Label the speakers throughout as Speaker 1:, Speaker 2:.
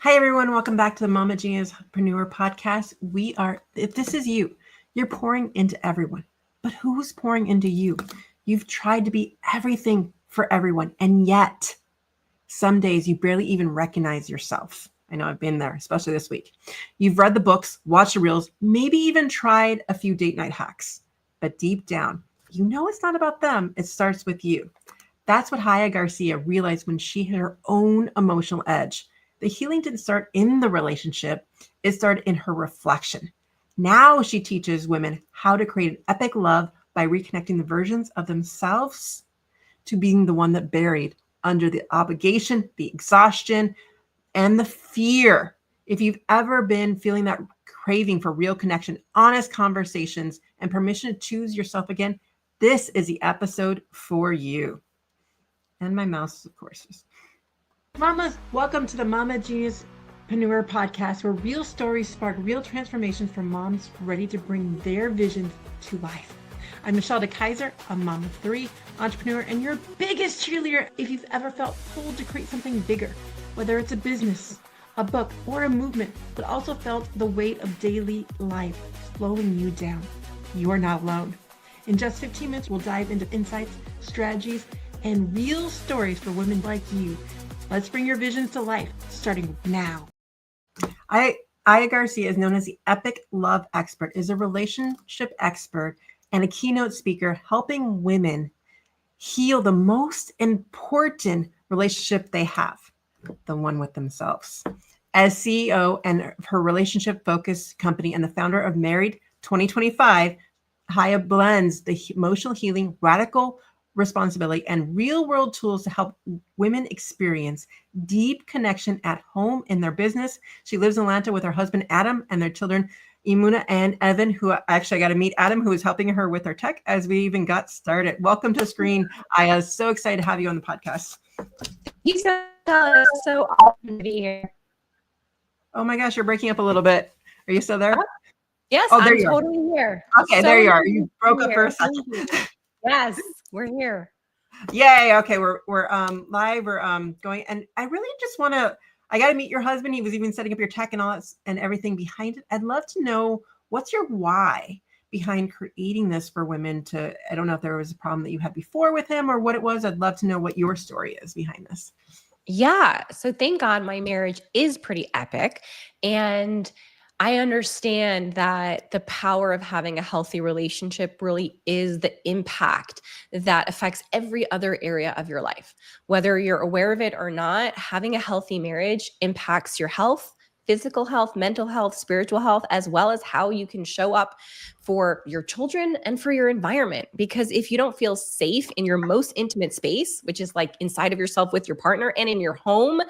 Speaker 1: Hi, everyone. Welcome back to the Mama Genius Entrepreneur Podcast. If this is you, you're pouring into everyone. But who's pouring into you? You've tried to be everything for everyone. And yet, some days you barely even recognize yourself. I know I've been there, especially this week. You've read the books, watched the reels, maybe even tried a few date night hacks. But deep down, you know it's not about them. It starts with you. That's what Chaya Garcia realized when she hit her own emotional edge. The healing didn't start in the relationship, it started in her reflection. Now she teaches women how to create an epic love by reconnecting the versions of themselves to being the one that buried under the obligation, the exhaustion, and the fear. If you've ever been feeling that craving for real connection, honest conversations, and permission to choose yourself again, this is the episode for you. And my mouse, of course. Mamas, welcome to the Mama Genius Entrepreneur Podcast, where real stories spark real transformations for moms ready to bring their visions to life. I'm Michelle DeKaiser, a mom of three, entrepreneur, and your biggest cheerleader if you've ever felt pulled to create something bigger, whether it's a business, a book, or a movement, but also felt the weight of daily life slowing you down. You are not alone. In just 15 minutes, we'll dive into insights, strategies, and real stories for women like you. Let's bring your visions to life, starting now. Chaya Garcia is known as the Epic Love Expert, is a relationship expert and a keynote speaker helping women heal the most important relationship they have, the one with themselves. As CEO and her relationship-focused company and the founder of Married 2025, Chaya blends the emotional healing, radical responsibility, and real-world tools to help women experience deep connection at home in their business. She lives in Atlanta with her husband, Adam, and their children, Imuna and Evan, who actually I got to meet Adam, who is helping her with her tech as we even got started. Welcome to the screen. I am so excited to have you on the podcast.
Speaker 2: It's so awesome to be here.
Speaker 1: Oh my gosh, you're breaking up a little bit. Are you still there?
Speaker 2: Yes,
Speaker 1: oh, there
Speaker 2: I'm
Speaker 1: you
Speaker 2: totally here.
Speaker 1: Okay, so there you are. You broke up for a second.
Speaker 2: Yes, we're here.
Speaker 1: Yay. Okay, we're live. We're going, and I really just want to. I got to meet your husband. He was even setting up your tech and all that and everything behind it. I'd love to know what's your why behind creating this for women to. I don't know if there was a problem that you had before with him or what it was. I'd love to know what your story is behind this.
Speaker 2: Yeah. So thank God my marriage is pretty epic. And I understand that the power of having a healthy relationship really is the impact that affects every other area of your life. Whether you're aware of it or not, having a healthy marriage impacts your health, physical health, mental health, spiritual health, as well as how you can show up for your children and for your environment. Because if you don't feel safe in your most intimate space, which is like inside of yourself with your partner and in your home,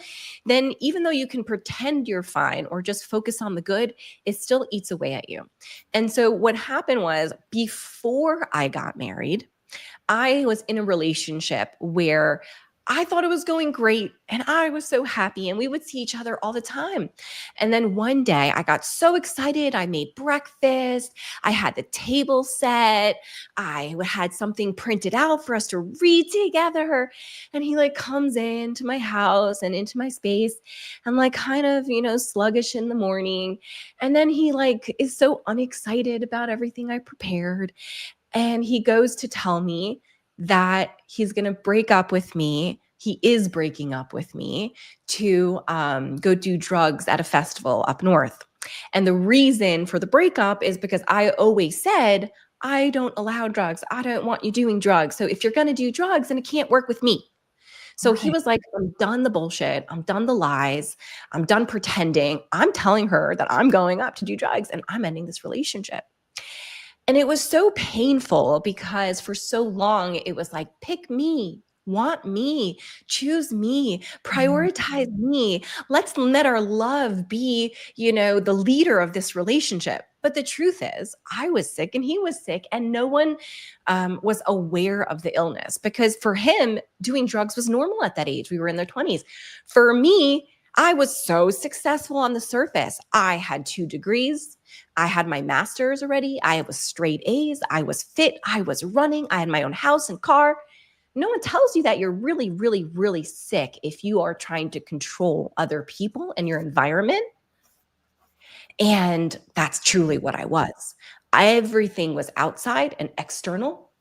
Speaker 2: then even though you can pretend you're fine or just focus on the good, it still eats away at you. And so what happened was before I got married, I was in a relationship where I thought it was going great and I was so happy and we would see each other all the time. And then one day I got so excited. I made breakfast. I had the table set. I had something printed out for us to read together. And he like comes into my house and into my space and like kind of, sluggish in the morning. And then he like is so unexcited about everything I prepared. And he goes to tell me that he's going to break up with me. He is breaking up with me to go do drugs at a festival up north. And the reason for the breakup is because I always said, I don't allow drugs. I don't want you doing drugs. So if you're going to do drugs, then it can't work with me. So he was like, I'm done the bullshit. I'm done the lies. I'm done pretending. I'm telling her that I'm going up to do drugs and I'm ending this relationship. And it was so painful because for so long, it was like, pick me, want me, choose me, prioritize me. Let's let our love be, the leader of this relationship. But the truth is, I was sick and he was sick and no one was aware of the illness because for him, doing drugs was normal at that age. We were in their 20s. For me, I was so successful on the surface. I had 2 degrees. I had my master's already. I was straight A's. I was fit. I was running. I had my own house and car. No one tells you that you're really, really, really sick if you are trying to control other people and your environment. And that's truly what I was. Everything was outside and external,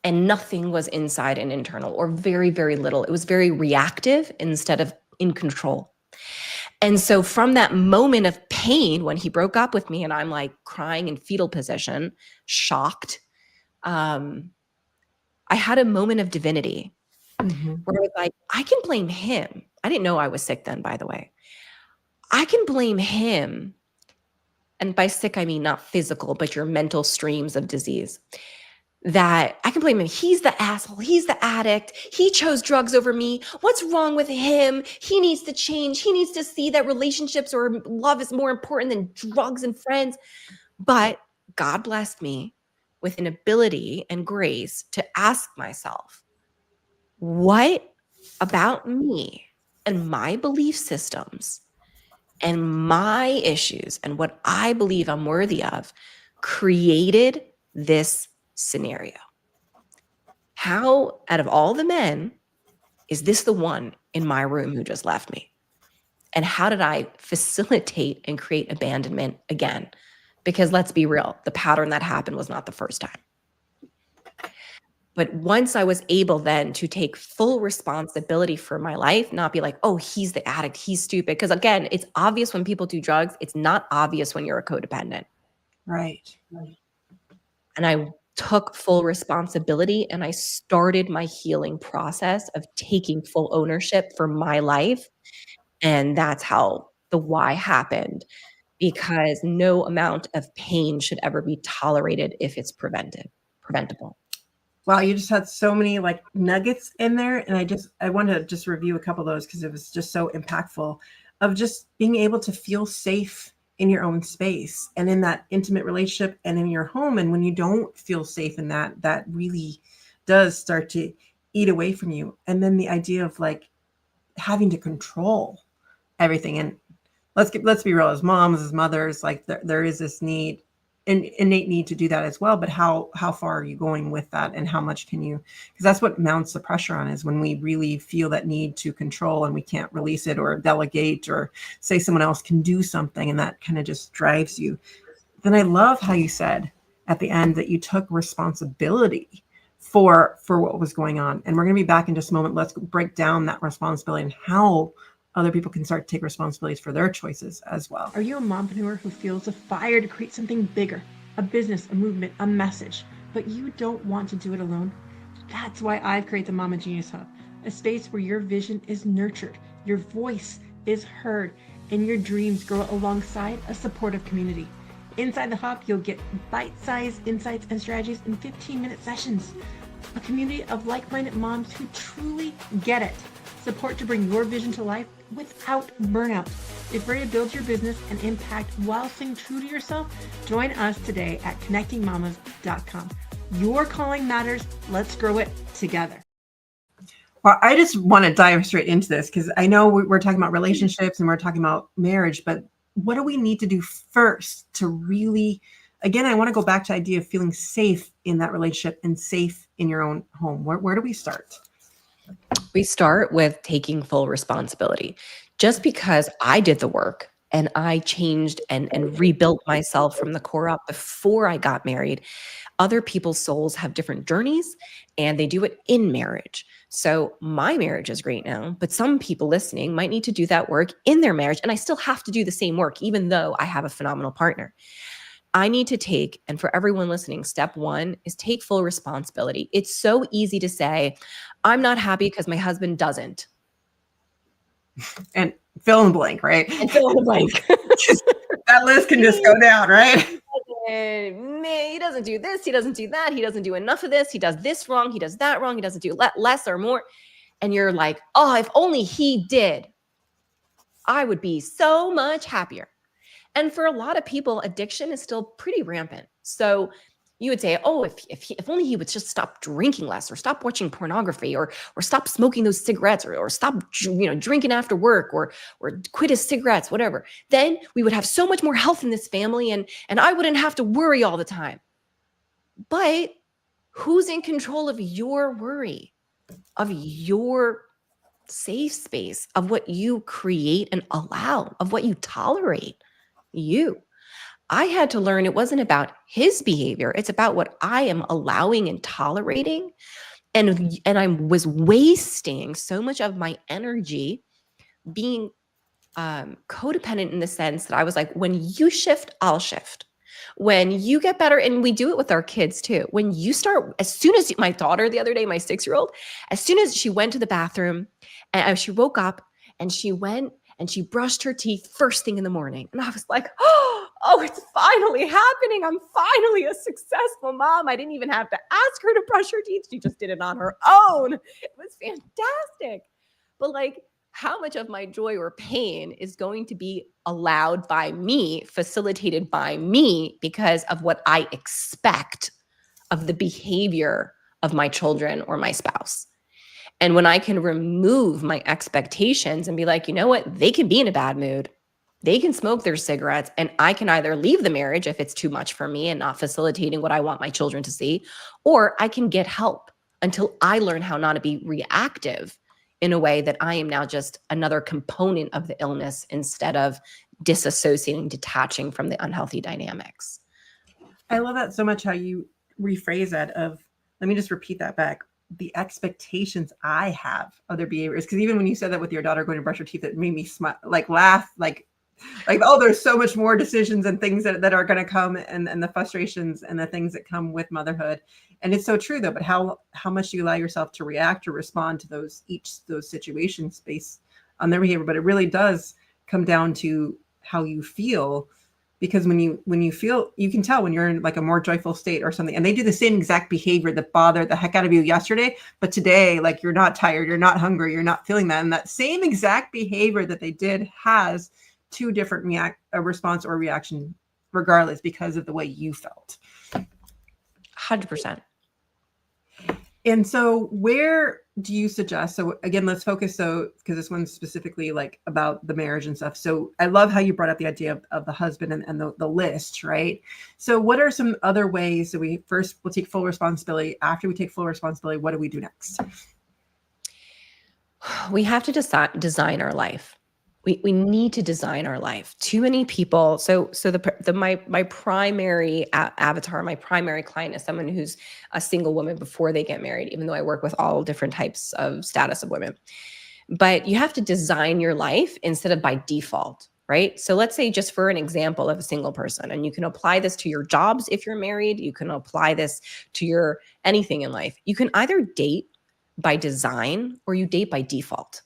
Speaker 2: and nothing was inside and internal, or very, very little. It was very reactive instead of in control. And so from that moment of pain when he broke up with me and I'm like crying in fetal position, shocked, I had a moment of divinity where I was like, I can blame him. I didn't know I was sick then, by the way. I can blame him. And by sick, I mean not physical, but your mental streams of disease. That I can blame him. He's the asshole. He's the addict. He chose drugs over me. What's wrong with him? He needs to change. He needs to see that relationships or love is more important than drugs and friends. But God blessed me with an ability and grace to ask myself, what about me and my belief systems and my issues and what I believe I'm worthy of created this scenario? How, out of all the men, is this the one in my room who just left me? And how did I facilitate and create abandonment again? Because let's be real, the pattern that happened was not the first time. But once I was able then to take full responsibility for my life, not be like, oh, he's the addict, he's stupid. Because again, it's obvious when people do drugs. It's not obvious when you're a codependent.
Speaker 1: Right.
Speaker 2: And I took full responsibility and I started my healing process of taking full ownership for my life. And that's how the why happened, because no amount of pain should ever be tolerated if it's preventable.
Speaker 1: Wow, you just had so many like nuggets in there. And I want to just review a couple of those because it was just so impactful of just being able to feel safe in your own space and in that intimate relationship and in your home. And when you don't feel safe in that, that really does start to eat away from you. And then the idea of like having to control everything. And let's be real, as moms, as mothers, like there is this need, an innate need to do that as well. But how far are you going with that, and how much can you? Because that's what mounts the pressure on, is when we really feel that need to control and we can't release it or delegate or say someone else can do something, and that kind of just drives you. Then I love how you said at the end that you took responsibility for what was going on. And we're going to be back in just a moment. Let's break down that responsibility and how other people can start to take responsibilities for their choices as well. Are you a mompreneur who feels a fire to create something bigger, a business, a movement, a message, but you don't want to do it alone? That's why I've created the Mama Genius Hub, a space where your vision is nurtured, your voice is heard, and your dreams grow alongside a supportive community. Inside the hub, you'll get bite-sized insights and strategies in 15-minute sessions. A community of like-minded moms who truly get it. Support to bring your vision to life without burnout. If ready to build your business and impact while staying true to yourself, join us today at connectingmamas.com. Your calling matters. Let's grow it together. Well, I just want to dive straight into this because I know we're talking about relationships and we're talking about marriage, but what do we need to do first to really, again, I want to go back to the idea of feeling safe in that relationship and safe in your own home. Where do we start?
Speaker 2: We start with taking full responsibility. Just because I did the work and I changed and rebuilt myself from the core up before I got married, other people's souls have different journeys and they do it in marriage. So my marriage is great now, but some people listening might need to do that work in their marriage. And I still have to do the same work, even though I have a phenomenal partner. I need to take, and for everyone listening, step one is take full responsibility. It's so easy to say, I'm not happy because my husband doesn't.
Speaker 1: And fill in the blank, right?
Speaker 2: And fill in the blank.
Speaker 1: That list can just go down, right?
Speaker 2: He doesn't do this. He doesn't do that. He doesn't do enough of this. He does this wrong. He does that wrong. He doesn't do less or more. And you're like, oh, if only he did, I would be so much happier. And for a lot of people, addiction is still pretty rampant. So you would say, oh, if only he would just stop drinking less, or stop watching pornography, or stop smoking those cigarettes, or stop drinking after work, or quit his cigarettes, whatever. Then we would have so much more health in this family, and I wouldn't have to worry all the time. But who's in control of your worry? of your safe space, of what you create and allow, of what you tolerate. I had to learn it wasn't about his behavior. It's about what I am allowing and tolerating. And I was wasting so much of my energy being codependent in the sense that I was like, when you shift, I'll shift. When you get better, and we do it with our kids too. When you start, as soon as my daughter the other day, my 6-year-old, as soon as she went to the bathroom and she woke up and she went and she brushed her teeth first thing in the morning. And I was like, oh, it's finally happening. I'm finally a successful mom. I didn't even have to ask her to brush her teeth. She just did it on her own. It was fantastic. But like, how much of my joy or pain is going to be allowed by me, facilitated by me, because of what I expect of the behavior of my children or my spouse? And when I can remove my expectations and be like, you know what, they can be in a bad mood. They can smoke their cigarettes, and I can either leave the marriage if it's too much for me and not facilitating what I want my children to see, or I can get help until I learn how not to be reactive in a way that I am now just another component of the illness instead of disassociating, detaching from the unhealthy dynamics.
Speaker 1: I love that so much, how you rephrase that of, let me just repeat that back. The expectations I have of their behaviors. Because even when you said that with your daughter going to brush her teeth, it made me smile, like laugh, like, oh, there's so much more decisions and things that are going to come, and the frustrations and the things that come with motherhood. And it's so true though, but how much do you allow yourself to react or respond to those situations based on their behavior? But it really does come down to how you feel, because when you feel, you can tell when you're in like a more joyful state or something, and they do the same exact behavior that bothered the heck out of you yesterday, but today, like, you're not tired, you're not hungry, you're not feeling that. And that same exact behavior that they did has two different response or reaction regardless, because of the way you felt.
Speaker 2: 100%.
Speaker 1: And so where do you suggest, so again, let's focus, so because this one's specifically like about the marriage and stuff. So I love how you brought up the idea of the husband and the list, right? So what are some other ways that we'll take full responsibility? After we take full responsibility, what do we do next?
Speaker 2: We have to design our life. We need to design our life. Too many people. So my primary avatar, my primary client is someone who's a single woman before they get married, even though I work with all different types of status of women. But you have to design your life instead of by default, right? So let's say, just for an example of a single person, and you can apply this to your jobs if you're married, you can apply this to your anything in life. You can either date by design or you date by default.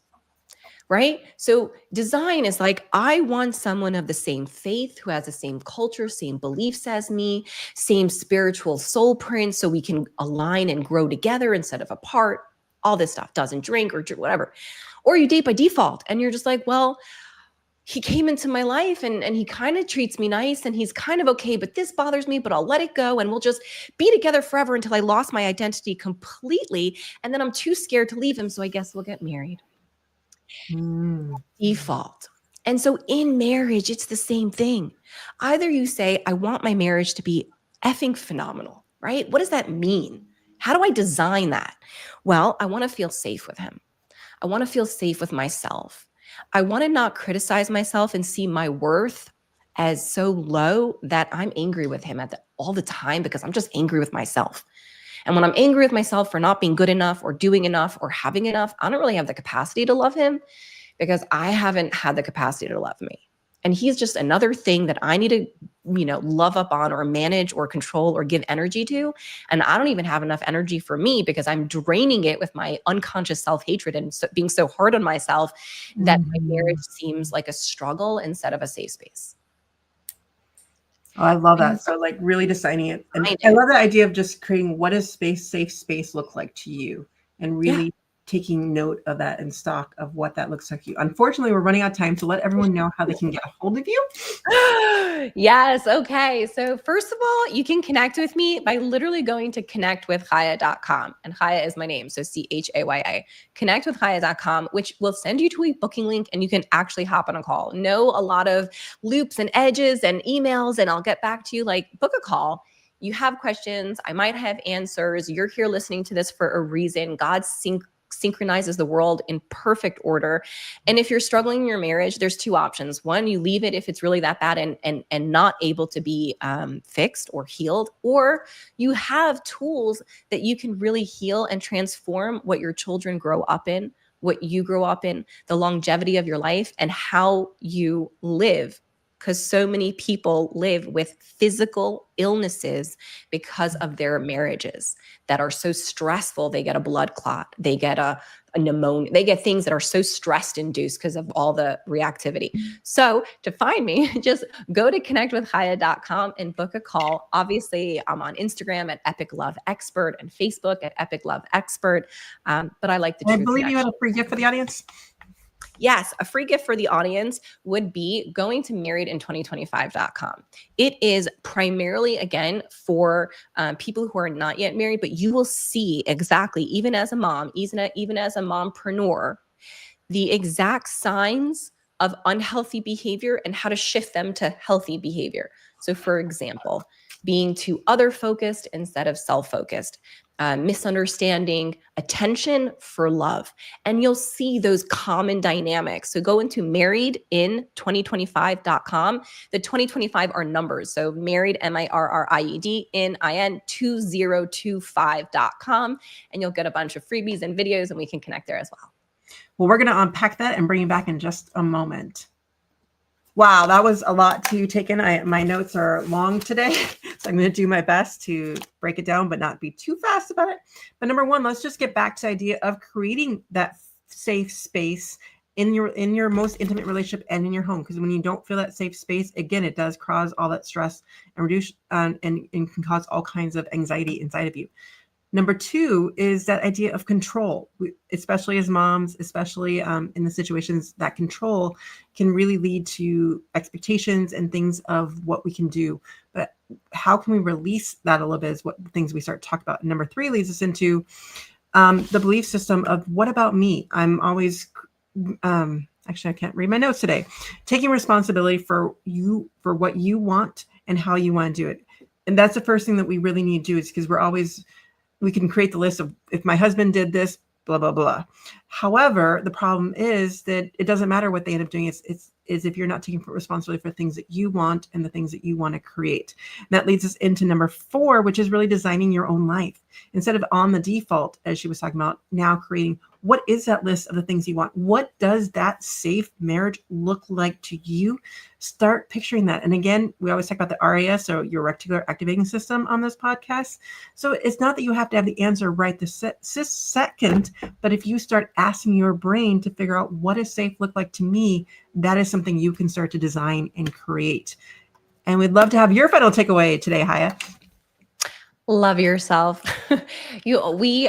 Speaker 2: Right? So design is like, I want someone of the same faith, who has the same culture, same beliefs as me, same spiritual soul print, so we can align and grow together instead of apart. All this stuff. Doesn't drink or whatever. Or you date by default and you're just like, well, he came into my life and he kind of treats me nice and he's kind of okay, but this bothers me, but I'll let it go and we'll just be together forever until I lost my identity completely. And then I'm too scared to leave him, so I guess we'll get married. Default. And so in marriage, it's the same thing. Either you say, I want my marriage to be effing phenomenal, right? What does that mean? How do I design that? Well, I want to feel safe with him. I want to feel safe with myself. I want to not criticize myself and see my worth as so low that I'm angry with him all the time, because I'm just angry with myself. And when I'm angry with myself for not being good enough or doing enough or having enough, I don't really have the capacity to love him, because I haven't had the capacity to love me. And he's just another thing that I need to, love up on or manage or control or give energy to. And I don't even have enough energy for me, because I'm draining it with my unconscious self-hatred and being so hard on myself that my marriage seems like a struggle instead of a safe space.
Speaker 1: Oh, I love that. So like really designing it. And I love the idea of just creating, what does safe space look like to you? And really taking note of that and stock of what that looks like to you. Unfortunately, we're running out of time. So let everyone know how they can get a hold of you.
Speaker 2: Yes. Okay. So first of all, you can connect with me by literally going to connectwithchaya.com. And Chaya is my name. So CHAYA. Connectwithchaya.com, which will send you to a booking link and you can actually hop on a call. No, a lot of loops and edges and emails, and I'll get back to you. Like, book a call. You have questions. I might have answers. You're here listening to this for a reason. God synchronizes the world in perfect order. And if you're struggling in your marriage, there's two options. One, you leave it if it's really that bad and not able to be fixed or healed, or you have tools that you can really heal and transform what your children grow up in, what you grow up in, the longevity of your life, and how you live. Because so many people live with physical illnesses because of their marriages that are so stressful. They get a blood clot, they get a pneumonia, they get things that are so stress induced because of all the reactivity. So to find me, just go to connectwithchaya.com and book a call. Obviously, I'm on Instagram at Epic Love Expert and Facebook at Epic Love Expert. But I like the truth.
Speaker 1: I believe you had a free gift for the audience.
Speaker 2: Yes, a free gift for the audience would be going to marriedin2025.com. It is primarily, again, for people who are not yet married, but you will see exactly, even as a mom, even as a mompreneur, the exact signs of unhealthy behavior and how to shift them to healthy behavior. So for example, being too other focused instead of self-focused, misunderstanding attention for love. And you'll see those common dynamics. So go into marriedin2025.com. The 2025 are numbers. So married, MARRIED, IN 2025.com. And you'll get a bunch of freebies and videos, and we can connect there as well.
Speaker 1: Well, we're going to unpack that and bring you back in just a moment. Wow, that was a lot to take in. My notes are long today, so I'm going to do my best to break it down, but not be too fast about it. But number one, let's just get back to the idea of creating that safe space in your most intimate relationship and in your home. Because when you don't feel that safe space, again, it does cause all that stress and reduce and can cause all kinds of anxiety inside of you. Number two is that idea of control, especially as moms, especially in the situations that control can really lead to expectations and things of what we can do. But how can we release that a little bit is what the things we start to talk about. And number three leads us into the belief system of what about me? I'm always, actually, I can't read my notes today, taking responsibility for what you want and how you want to do it. And that's the first thing that we really need to do is because we can create the list of if my husband did this, blah, blah, blah. However, the problem is that it doesn't matter what they end up doing. It's if you're not taking responsibility for things that you want and the things that you want to create. And that leads us into number four, which is really designing your own life. Instead of on the default, as she was talking about, now creating what is that list of the things you want? What does that safe marriage look like to you? Start picturing that. And again, we always talk about the RAS, or your reticular activating system on this podcast. So it's not that you have to have the answer right this second, but if you start asking your brain to figure out what does safe look like to me, that is something you can start to design and create. And we'd love to have your final takeaway today, Chaya.
Speaker 2: Love yourself. We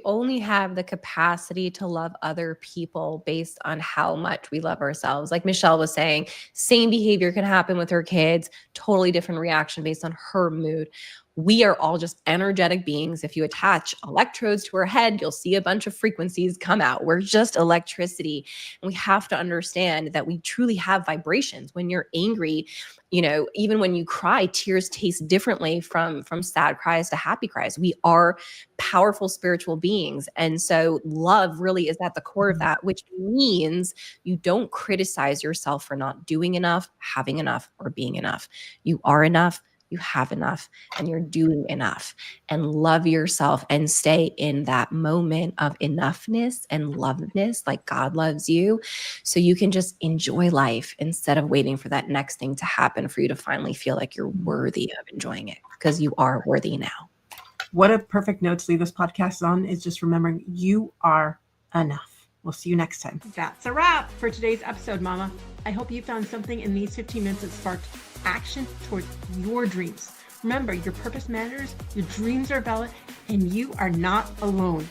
Speaker 2: only have the capacity to love other people based on how much we love ourselves. Like Michelle was saying, same behavior can happen with her kids, totally different reaction based on her mood. We are all just energetic beings. If you attach electrodes to our head, you'll see a bunch of frequencies come out. We're just electricity. And we have to understand that we truly have vibrations. When you're angry, even when you cry, tears taste differently from sad cries to happy cries. We are powerful spiritual beings. And so love really is at the core of that, which means you don't criticize yourself for not doing enough, having enough, or being enough. You are enough. You have enough, and you're doing enough. And love yourself and stay in that moment of enoughness and loveness like God loves you, so you can just enjoy life instead of waiting for that next thing to happen for you to finally feel like you're worthy of enjoying it, because you are worthy now.
Speaker 1: What a perfect note to leave this podcast on is just remembering you are enough. We'll see you next time. That's a wrap for today's episode, Mama. I hope you found something in these 15 minutes that sparked action towards your dreams. Remember, your purpose matters, your dreams are valid, and you are not alone.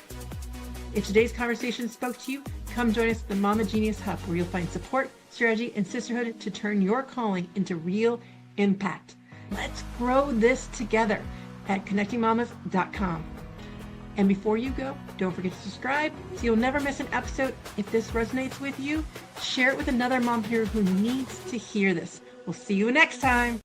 Speaker 1: If today's conversation spoke to you, come join us at the Mama Genius Hub, where you'll find support, strategy, and sisterhood to turn your calling into real impact. Let's grow this together at connectingmamas.com. And before you go, don't forget to subscribe so you'll never miss an episode. If this resonates with you, share it with another mompreneur who needs to hear this. We'll see you next time.